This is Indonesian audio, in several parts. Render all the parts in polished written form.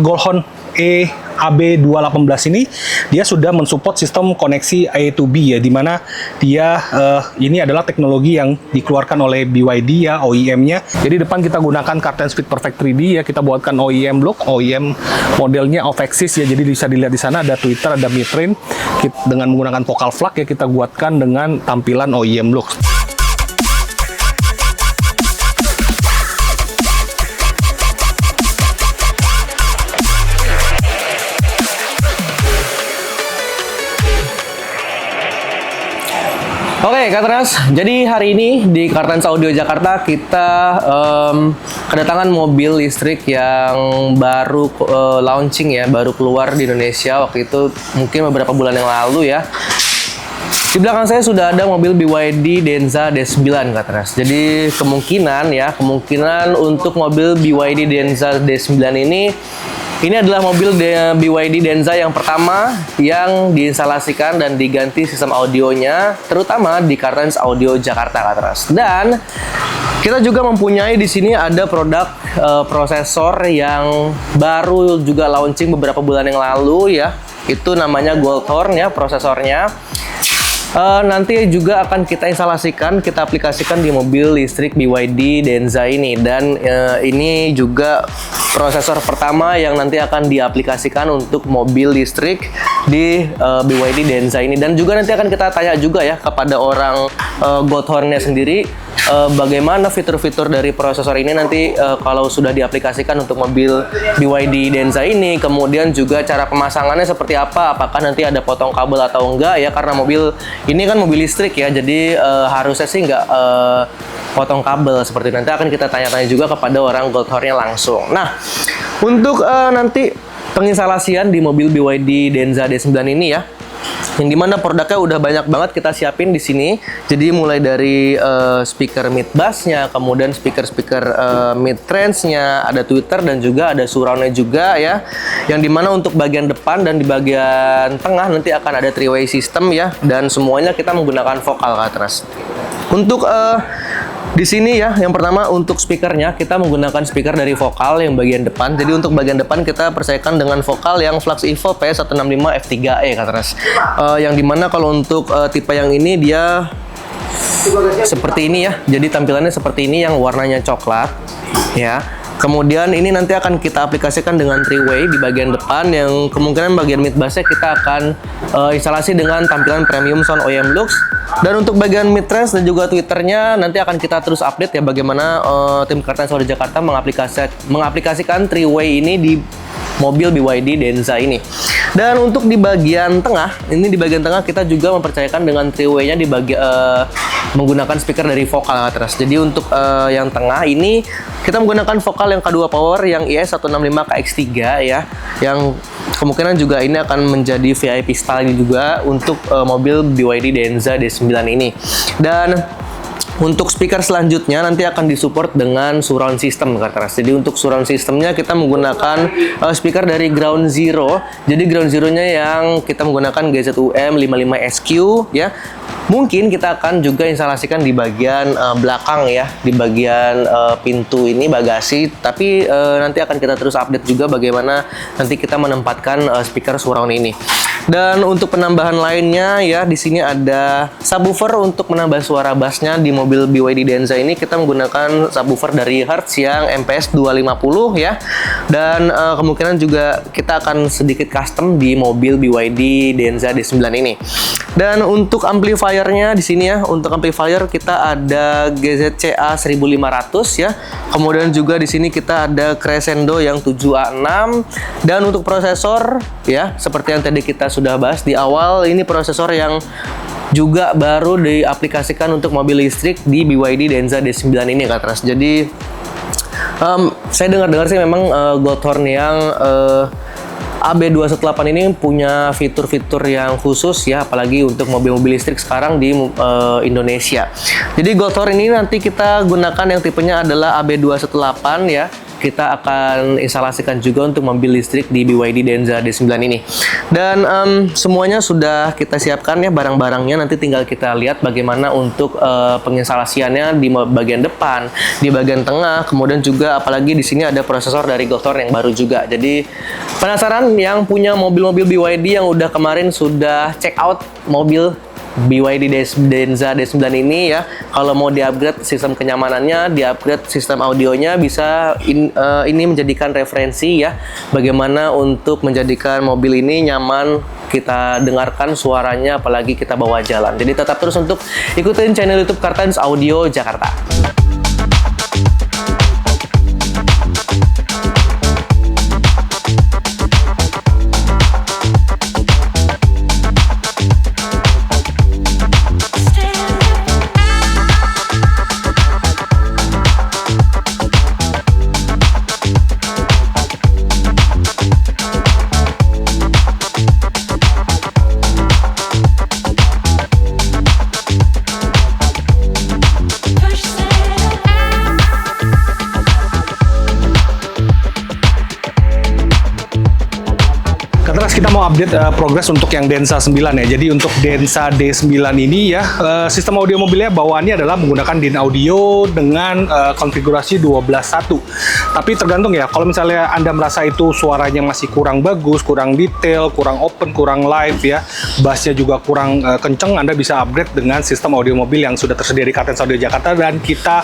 Goldhorn AB218 ini dia sudah mensupport sistem koneksi A to B ya, dimana dia ini adalah teknologi yang dikeluarkan oleh BYD ya, OEM-nya. Jadi depan kita gunakan Carten Speed Perfect 3D ya, kita buatkan OEM block, OEM modelnya Ovexis ya, jadi bisa dilihat di sana ada tweeter, ada mid-range. Dengan menggunakan vocal flag ya, kita buatkan dengan tampilan OEM block. Oke, Katras. Jadi hari ini di Kartens Audio Jakarta kita kedatangan mobil listrik yang baru launching ya, baru keluar di Indonesia waktu itu mungkin beberapa bulan yang lalu ya. Di belakang saya sudah ada mobil BYD Denza D9, Katras. Jadi kemungkinan untuk mobil BYD Denza D9 ini adalah mobil BYD Denza yang pertama yang diinstalasikan dan diganti sistem audionya, terutama di Kartens Audio Jakarta, Katras. Dan kita juga mempunyai di sini ada produk prosesor yang baru juga launching beberapa bulan yang lalu ya. Itu namanya Goldhorn ya prosesornya. Nanti juga akan kita instalasikan, kita aplikasikan di mobil listrik BYD Denza ini. Dan ini juga prosesor pertama yang nanti akan diaplikasikan untuk mobil listrik di BYD Denza ini. Dan juga nanti akan kita tanya juga ya kepada orang Goldhorn-nya sendiri, bagaimana fitur-fitur dari prosesor ini nanti kalau sudah diaplikasikan untuk mobil BYD Denza ini. Kemudian juga cara pemasangannya seperti apa, apakah nanti ada potong kabel atau enggak ya, karena mobil ini kan mobil listrik ya, jadi harusnya sih enggak potong kabel seperti itu. Nanti akan kita tanya-tanya juga kepada orang Goldhorn-nya langsung. Nah, untuk nanti penginstalasian di mobil BYD Denza D9 ini ya, yang dimana produknya udah banyak banget kita siapin di sini. Jadi mulai dari speaker mid bass-nya, kemudian speaker mid range-nya, ada tweeter dan juga ada surround-nya juga ya. Yang dimana untuk bagian depan dan di bagian tengah nanti akan ada three-way system ya. Dan semuanya kita menggunakan vokal, Katras. Untuk di sini ya, yang pertama untuk speakernya kita menggunakan speaker dari vokal yang bagian depan. Jadi untuk bagian depan kita percayakan dengan vokal yang Flux Evo PS165 F3E, Katras. Yang dimana kalau untuk tipe yang ini dia seperti ini ya. Jadi tampilannya seperti ini yang warnanya coklat ya. Kemudian ini nanti akan kita aplikasikan dengan three-way di bagian depan, yang kemungkinan bagian mid bass-nya kita akan instalasi dengan tampilan premium sound OEM Lux. Dan untuk bagian mid range dan juga twitternya nanti akan kita terus update ya, bagaimana tim Kartens Audio Jakarta mengaplikasikan three-way ini di mobil BYD Denza ini. Dan untuk di bagian tengah, kita juga mempercayakan dengan three-way-nya di menggunakan speaker dari vokal, Katras. Jadi untuk yang tengah ini kita menggunakan vokal yang K2 Power yang IS165KX3 ya, yang kemungkinan juga ini akan menjadi VIP style juga untuk mobil BYD Denza D9 ini. Dan untuk speaker selanjutnya nanti akan disupport dengan surround system, Katras. Jadi untuk surround systemnya kita menggunakan speaker dari Ground Zero. Jadi Ground Zero-nya yang kita menggunakan GZUM 55SQ ya. Mungkin kita akan juga instalasikan di bagian belakang ya, di bagian pintu ini bagasi. Tapi nanti akan kita terus update juga bagaimana nanti kita menempatkan speaker surround ini. Dan untuk penambahan lainnya ya, di sini ada subwoofer untuk menambah suara bassnya di mobil BYD Denza ini. Kita menggunakan subwoofer dari Hertz yang MPS 250 ya. Dan kemungkinan juga kita akan sedikit custom di mobil BYD Denza D9 ini. Dan untuk amplifiernya di sini ya, untuk amplifier kita ada GZCA 1500 ya. Kemudian juga di sini kita ada Crescendo yang 7A6. Dan untuk prosesor ya, seperti yang tadi kita sudah bahas di awal, ini prosesor yang juga baru diaplikasikan untuk mobil listrik di BYD Denza D9 ini, Katras. Jadi saya dengar-dengar sih memang Goldhorn yang AB218 ini punya fitur-fitur yang khusus ya, apalagi untuk mobil-mobil listrik sekarang di Indonesia. Jadi Goldhorn ini nanti kita gunakan yang tipenya adalah AB218 ya, kita akan instalasikan juga untuk mobil listrik di BYD Denza D9 ini. Dan semuanya sudah kita siapkan ya barang-barangnya, nanti tinggal kita lihat bagaimana untuk penginstalasiannya di bagian depan, di bagian tengah, kemudian juga apalagi di sini ada prosesor dari Gothor yang baru juga. Jadi penasaran yang punya mobil-mobil BYD yang udah kemarin sudah check out mobil BYD Denza D9 ini ya, kalau mau di-upgrade sistem kenyamanannya, di-upgrade sistem audionya, bisa ini menjadikan referensi ya, bagaimana untuk menjadikan mobil ini nyaman kita dengarkan suaranya apalagi kita bawa jalan. Jadi tetap terus untuk ikutin channel YouTube Kartens Audio Jakarta. Kita mau update progres untuk yang Denza 9 ya. Jadi untuk Denza D9 ini ya, sistem audio mobilnya bawaannya adalah menggunakan DIN audio dengan konfigurasi 12.1. Tapi tergantung ya, kalau misalnya Anda merasa itu suaranya masih kurang bagus, kurang detail, kurang open, kurang live ya, bassnya juga kurang kenceng, Anda bisa upgrade dengan sistem audio mobil yang sudah tersedia di Kartens Audio Jakarta, dan kita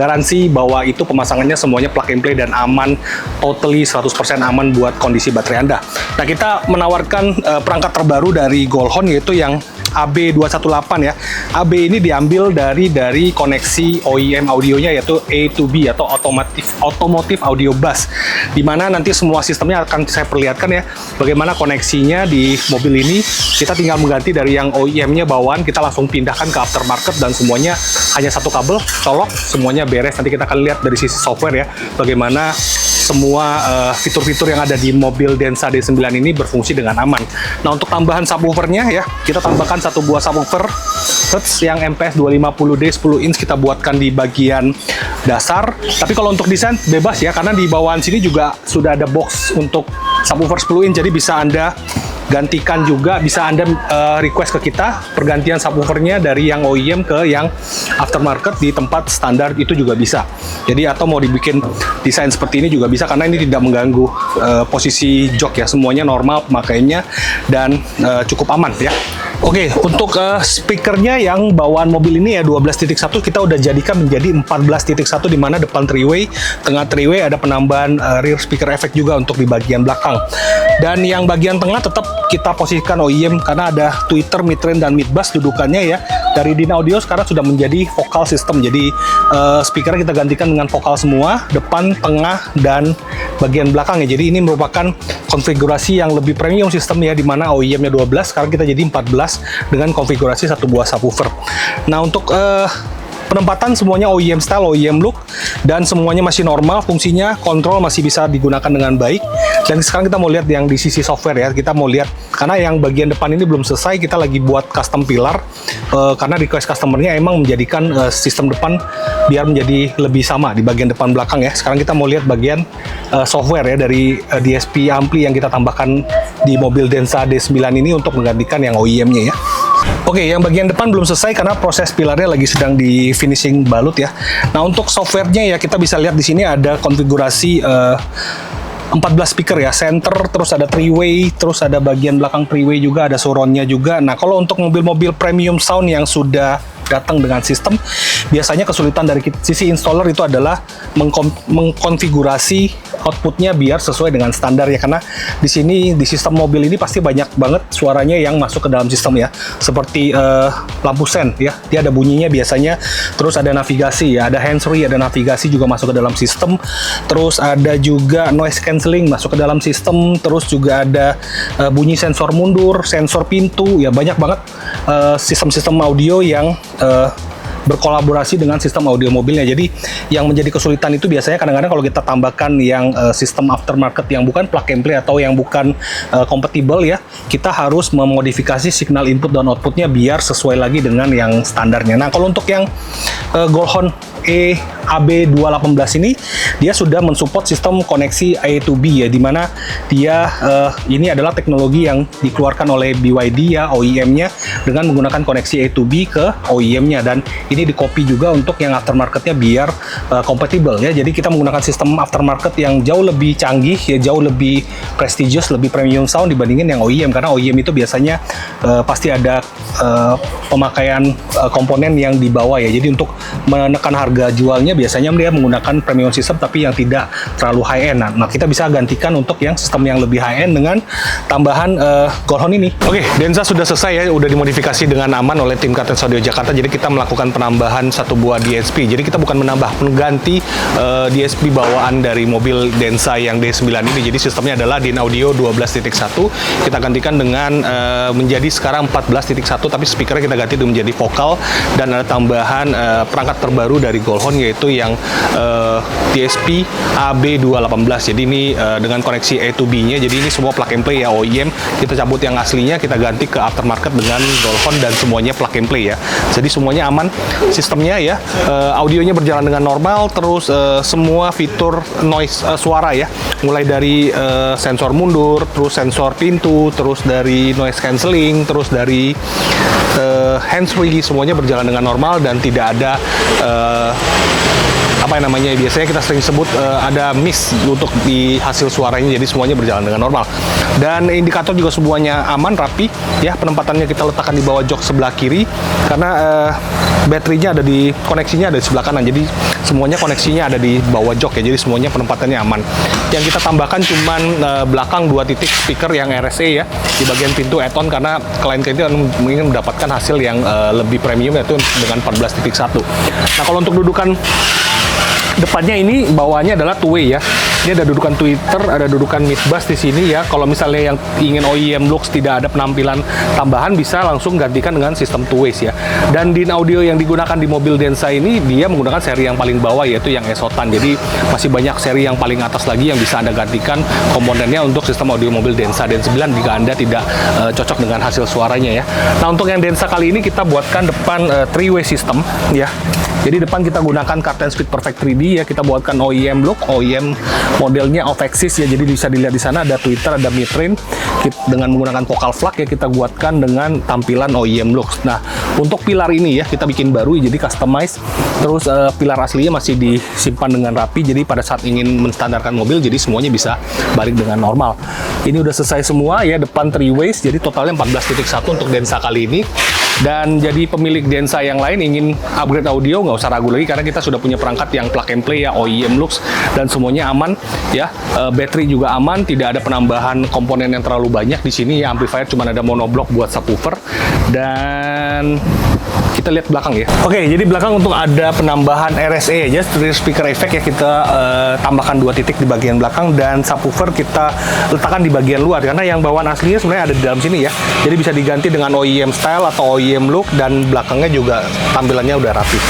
garansi bahwa itu pemasangannya semuanya plug and play dan aman, totally 100% aman buat kondisi baterai Anda. Nah, kita menawarkan perangkat terbaru dari Goldhorn, yaitu yang AB218 ya. AB ini diambil dari koneksi OEM audionya, yaitu A2B atau Automotive Audio Bus, dimana nanti semua sistemnya akan saya perlihatkan ya, bagaimana koneksinya di mobil ini. Kita tinggal mengganti dari yang OEM-nya bawaan, kita langsung pindahkan ke aftermarket, dan semuanya hanya satu kabel, colok, semuanya beres. Nanti kita akan lihat dari sisi software ya, bagaimana semua fitur-fitur yang ada di mobil Denza D9 ini berfungsi dengan aman. Nah, untuk tambahan subwoofernya ya, kita tambahkan satu buah subwoofer Hertz yang MPS 250D 10 inch, kita buatkan di bagian dasar. Tapi kalau untuk desain bebas ya, karena di bawahan sini juga sudah ada box untuk subwoofer 10 inch, jadi bisa Anda gantikan juga, bisa Anda request ke kita pergantian subwoofernya dari yang OEM ke yang aftermarket di tempat standar, itu juga bisa. Jadi atau mau dibikin desain seperti ini juga bisa, karena ini tidak mengganggu posisi jok ya, semuanya normal pemakaiannya dan cukup aman ya. Oke, untuk speakernya yang bawaan mobil ini ya 12.1 kita udah jadikan menjadi 14.1, di mana depan 3-way, tengah 3-way, ada penambahan rear speaker effect juga untuk di bagian belakang. Dan yang bagian tengah tetap kita posisikan OEM karena ada tweeter, midrange dan midbass dudukannya ya. Dari DIN audio sekarang sudah menjadi vokal system. Jadi speakernya kita gantikan dengan vokal semua, depan, tengah dan bagian belakang ya. Jadi ini merupakan konfigurasi yang lebih premium sistem ya, di mana OEM-nya 12, sekarang kita jadi 14 dengan konfigurasi satu buah subwoofer. Nah, untuk penempatan semuanya OEM style, OEM look, dan semuanya masih normal fungsinya, kontrol masih bisa digunakan dengan baik. Dan sekarang kita mau lihat yang di sisi software ya, kita mau lihat, karena yang bagian depan ini belum selesai, kita lagi buat custom pilar, karena request customernya emang menjadikan sistem depan biar menjadi lebih sama di bagian depan belakang ya. Sekarang kita mau lihat bagian software ya, dari DSP ampli yang kita tambahkan di mobil Denza D9 ini untuk menggantikan yang OEM-nya ya. Oke, yang bagian depan belum selesai karena proses pilarnya lagi sedang di finishing balut ya. Nah, untuk softwarenya ya, kita bisa lihat di sini ada konfigurasi 14 speaker ya, center, terus ada 3-way, terus ada bagian belakang 3-way juga, ada surround-nya juga. Nah, kalau untuk mobil-mobil premium sound yang sudah datang dengan sistem, biasanya kesulitan dari sisi installer itu adalah mengkonfigurasi outputnya biar sesuai dengan standar ya, karena di sini di sistem mobil ini pasti banyak banget suaranya yang masuk ke dalam sistem ya, seperti lampu sen ya, dia ada bunyinya biasanya, terus ada navigasi ya, ada hands-free, ada navigasi juga masuk ke dalam sistem, terus ada juga noise cancelling masuk ke dalam sistem, terus juga ada bunyi sensor mundur, sensor pintu ya, banyak banget sistem-sistem audio yang berkolaborasi dengan sistem audio mobilnya. Jadi yang menjadi kesulitan itu biasanya kadang-kadang kalau kita tambahkan yang sistem aftermarket yang bukan plug and play atau yang bukan kompatibel ya, kita harus memodifikasi signal input dan outputnya biar sesuai lagi dengan yang standarnya. Nah, kalau untuk yang Goldhorn AB218 ini dia sudah mensupport sistem koneksi A to B ya, dimana dia ini adalah teknologi yang dikeluarkan oleh BYD ya, OEM-nya, dengan menggunakan koneksi A to B ke OEM-nya, dan ini di copy juga untuk yang aftermarket-nya biar kompatibel ya. Jadi kita menggunakan sistem aftermarket yang jauh lebih canggih ya, jauh lebih prestigious, lebih premium sound dibandingin yang OEM, karena OEM itu biasanya pasti ada pemakaian komponen yang di bawah ya. Jadi untuk menekan harga jualnya biasanya dia menggunakan premium system tapi yang tidak terlalu high end. Nah, kita bisa gantikan untuk yang sistem yang lebih high end dengan tambahan Goldhorn ini. Oke, Denza sudah selesai ya, udah dimodifikasi dengan aman oleh tim Kartens Audio Jakarta. Jadi kita melakukan penambahan satu buah DSP. Jadi kita bukan menambah, mengganti DSP bawaan dari mobil Denza yang D9 ini. Jadi sistemnya adalah DIN Audio 12.1. Kita gantikan dengan menjadi sekarang 14.1, tapi speakernya kita ganti menjadi vokal, dan ada tambahan perangkat terbaru dari Goldhorn yaitu yang DSP AB218. Jadi ini dengan koneksi A to B-nya. Jadi ini semua plug and play ya, OEM. Kita cabut yang aslinya, kita ganti ke aftermarket dengan Goldhorn, dan semuanya plug and play ya. Jadi semuanya aman sistemnya ya. Audionya berjalan dengan normal, terus semua fitur noise suara ya. Mulai dari sensor mundur, terus sensor pintu, terus dari noise cancelling, terus dari hands-free, semuanya berjalan dengan normal dan tidak ada apa yang namanya, biasanya kita sering sebut ada miss untuk di hasil suaranya. Jadi semuanya berjalan dengan normal, dan indikator juga semuanya aman, rapi ya. Penempatannya kita letakkan di bawah jok sebelah kiri karena baterainya ada di, koneksinya ada di sebelah kanan, jadi semuanya koneksinya ada di bawah jok ya. Jadi semuanya penempatannya aman. Yang kita tambahkan cuman belakang 2 titik speaker yang RSA ya di bagian pintu add-on, karena klien kita ingin mendapatkan hasil yang lebih premium, yaitu dengan 14.1. Nah, kalau untuk dudukan depannya ini, bawahnya adalah two-way ya. Ini ada dudukan tweeter, ada dudukan mid bass di sini ya. Kalau misalnya yang ingin OEM looks tidak ada penampilan tambahan, bisa langsung gantikan dengan sistem two-way ya. Dan DIN audio yang digunakan di mobil Denza ini dia menggunakan seri yang paling bawah, yaitu yang Esotan. Jadi masih banyak seri yang paling atas lagi yang bisa Anda gantikan komponennya untuk sistem audio mobil Denza D9 jika Anda tidak cocok dengan hasil suaranya ya. Nah, untuk yang Denza kali ini kita buatkan depan three-way system ya. Jadi depan kita gunakan Kartens Speed Perfect 3D ya. Kita buatkan OEM look, OEM modelnya off axis ya. Jadi bisa dilihat di sana ada tweeter, ada mid-range. Dengan menggunakan vocal flag ya, kita buatkan dengan tampilan OEM looks. Nah, untuk pilar ini ya kita bikin baru, jadi customize. Terus pilar aslinya masih disimpan dengan rapi. Jadi pada saat ingin menstandarkan mobil, jadi semuanya bisa balik dengan normal. Ini udah selesai semua ya, depan three ways. Jadi totalnya 14.1 untuk Denza kali ini. Dan jadi pemilik Denza yang lain ingin upgrade audio, nggak usah ragu lagi karena kita sudah punya perangkat yang plug and play ya, OEM looks, dan semuanya aman ya. Baterai juga aman, tidak ada penambahan komponen yang terlalu banyak di sini ya. Amplifier cuma ada monoblock buat subwoofer, dan kita lihat belakang ya. Oke, jadi belakang untuk ada penambahan RSA aja, rear speaker effect ya, kita tambahkan 2 titik di bagian belakang, dan subwoofer kita letakkan di bagian luar karena yang bawaan aslinya sebenarnya ada di dalam sini ya. Jadi bisa diganti dengan OEM style atau OEM look, dan belakangnya juga tampilannya udah rapi.